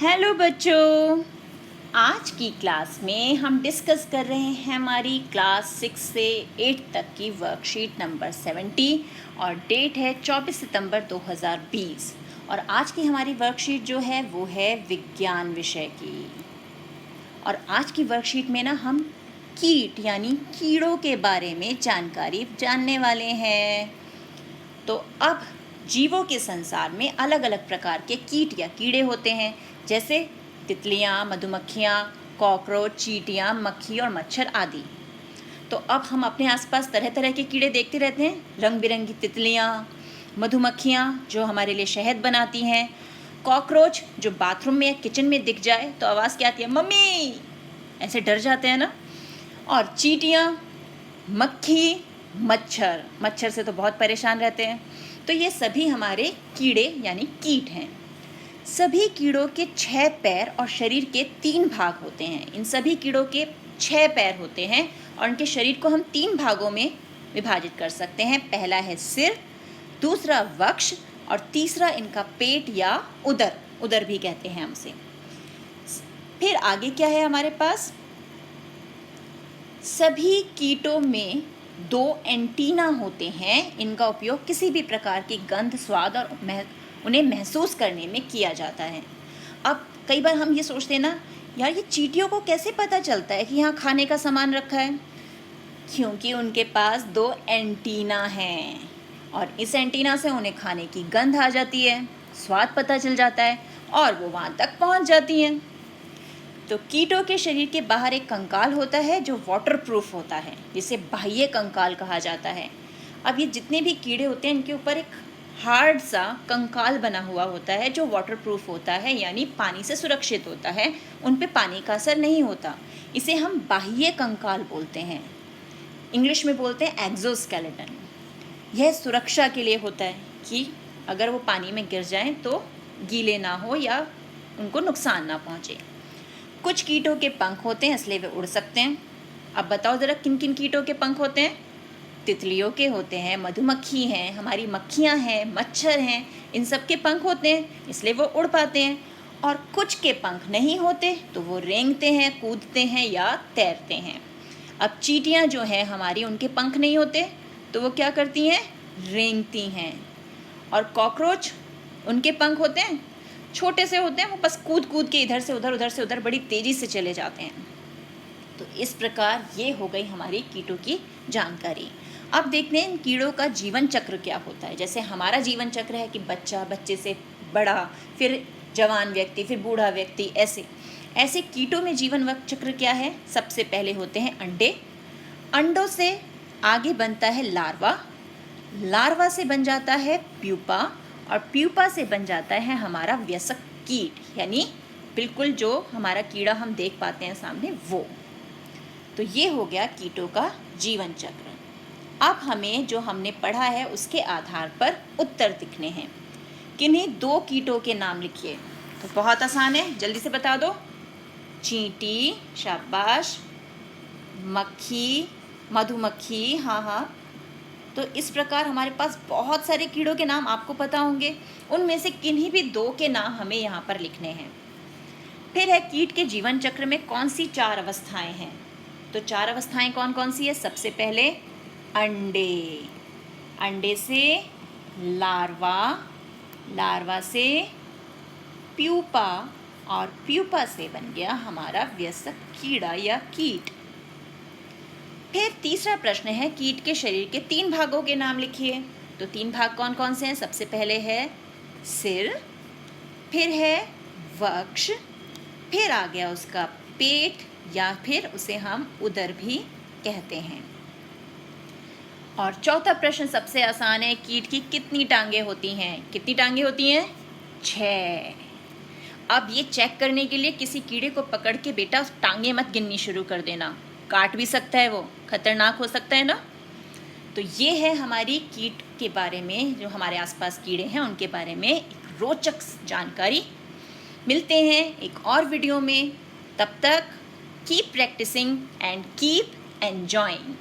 Hello बच्चों, आज की क्लास में हम डिस्कस कर रहे हैं हमारी क्लास 6 से 8 तक की वर्कशीट नंबर 70 और डेट है 24 सितंबर 2020। और आज की हमारी वर्कशीट जो है वो है विज्ञान विषय की। और आज की वर्कशीट में ना हम कीट यानी कीड़ों के बारे में जानकारी जानने वाले हैं। तो अब जीवों के संसार में अलग अलग प्रकार के कीट या कीड़े होते हैं, जैसे तितलियाँ, मधुमक्खियाँ, कॉकरोच, चींटियाँ, मक्खी और मच्छर आदि। तो अब हम अपने आसपास तरह तरह के कीड़े देखते रहते हैं। रंग बिरंगी तितलियाँ, मधुमक्खियाँ जो हमारे लिए शहद बनाती हैं, कॉकरोच जो बाथरूम में या किचन में दिख जाए तो आवाज़ क्या आती है, मम्मी, ऐसे डर जाते हैं ना। और चींटियाँ, मक्खी, मच्छर से तो बहुत परेशान रहते हैं। तो ये सभी हमारे कीड़े यानी कीट हैं। सभी कीड़ों के 6 पैर और शरीर के 3 भाग होते हैं। इन सभी कीड़ों के 6 पैर होते हैं और उनके शरीर को हम 3 भागों में विभाजित कर सकते हैं। पहला है सिर, दूसरा वक्ष और तीसरा इनका पेट या उदर भी कहते हैं हमसे। फिर आगे क्या है हमारे पास, सभी कीटों में 2 एंटीना होते हैं। इनका उपयोग किसी भी प्रकार की गंध, स्वाद और उन्हें महसूस करने में किया जाता है। अब कई बार हम ये सोचते हैं ना, यार ये चींटियों को कैसे पता चलता है कि यहाँ खाने का सामान रखा है? क्योंकि उनके पास 2 एंटीना हैं और इस एंटीना से उन्हें खाने की गंध आ जाती है, स्वाद पता चल जाता है और वो वहाँ तक पहुँच जाती हैं। तो कीटों के शरीर के बाहर एक कंकाल होता है जो वाटरप्रूफ होता है, जिसे बाह्य कंकाल कहा जाता है। अब ये जितने भी कीड़े होते हैं इनके ऊपर एक हार्ड सा कंकाल बना हुआ होता है जो वाटरप्रूफ होता है, यानी पानी से सुरक्षित होता है, उन पे पानी का असर नहीं होता। इसे हम बाह्य कंकाल बोलते हैं, इंग्लिश में बोलते हैं एक्सोस्केलेटन। यह सुरक्षा के लिए होता है कि अगर वो पानी में गिर जाएं तो गीले ना हो या उनको नुकसान ना पहुँचे। कुछ कीटों के पंख होते हैं इसलिए वे उड़ सकते हैं। अब बताओ ज़रा किन किन कीटों के पंख होते हैं? तितलियों के होते हैं, मधुमक्खी हैं, हमारी मक्खियाँ हैं, मच्छर हैं, इन सब के पंख होते हैं इसलिए वो उड़ पाते हैं। और कुछ के पंख नहीं होते तो वो रेंगते हैं, कूदते हैं या तैरते हैं। अब चींटियाँ जो हैं हमारी, उनके पंख नहीं होते तो वो क्या करती हैं? रेंगती हैं। और कॉकरोच, उनके पंख होते हैं, छोटे से होते हैं, वो बस कूद कूद के इधर से उधर बड़ी तेज़ी से चले जाते हैं। तो इस प्रकार ये हो गई हमारी कीटों की जानकारी। अब देखते हैं इन कीड़ों का जीवन चक्र क्या होता है। जैसे हमारा जीवन चक्र है कि बच्चा, बच्चे से बड़ा, फिर जवान व्यक्ति, फिर बूढ़ा व्यक्ति, ऐसे कीटों में जीवन चक्र क्या है? सबसे पहले होते हैं अंडे, अंडों से आगे बनता है लार्वा, लार्वा से बन जाता है प्यूपा और प्यूपा से बन जाता है हमारा वयस्क कीट, यानी बिल्कुल जो हमारा कीड़ा हम देख पाते हैं सामने वो। तो ये हो गया कीटों का जीवन चक्र। अब हमें जो हमने पढ़ा है उसके आधार पर उत्तर लिखने हैं। किन्हीं 2 कीटों के नाम लिखिए। तो बहुत आसान है, जल्दी से बता दो। चींटी, शाबाश, मक्खी, मधुमक्खी, हाँ। तो इस प्रकार हमारे पास बहुत सारे कीड़ों के नाम आपको पता होंगे, उनमें से किन्हीं भी 2 के नाम हमें यहाँ पर लिखने हैं। फिर है कीट के जीवन चक्र में कौन सी 4 अवस्थाएं हैं? तो 4 अवस्थाएं कौन कौन सी है? सबसे पहले अंडे, अंडे से लार्वा, लार्वा से प्यूपा और प्यूपा से बन गया हमारा वयस्क कीड़ा या कीट। फिर तीसरा प्रश्न है, कीट के शरीर के 3 भागों के नाम लिखिए। तो 3 भाग कौन कौन से हैं? सबसे पहले है सिर, फिर है वक्ष, फिर आ गया उसका पेट या फिर उसे हम उदर भी कहते हैं। और चौथा प्रश्न सबसे आसान है, कीट की कितनी टांगें होती हैं? कितनी टांगें होती हैं? 6। अब ये चेक करने के लिए किसी कीड़े को पकड़ के बेटा टांगें मत गिननी शुरू कर देना, काट भी सकता है, वो खतरनाक हो सकता है ना। तो ये है हमारी कीट के बारे में, जो हमारे आसपास कीड़े हैं उनके बारे में एक रोचक जानकारी। मिलते हैं एक और वीडियो में, तब तक keep practicing and keep enjoying.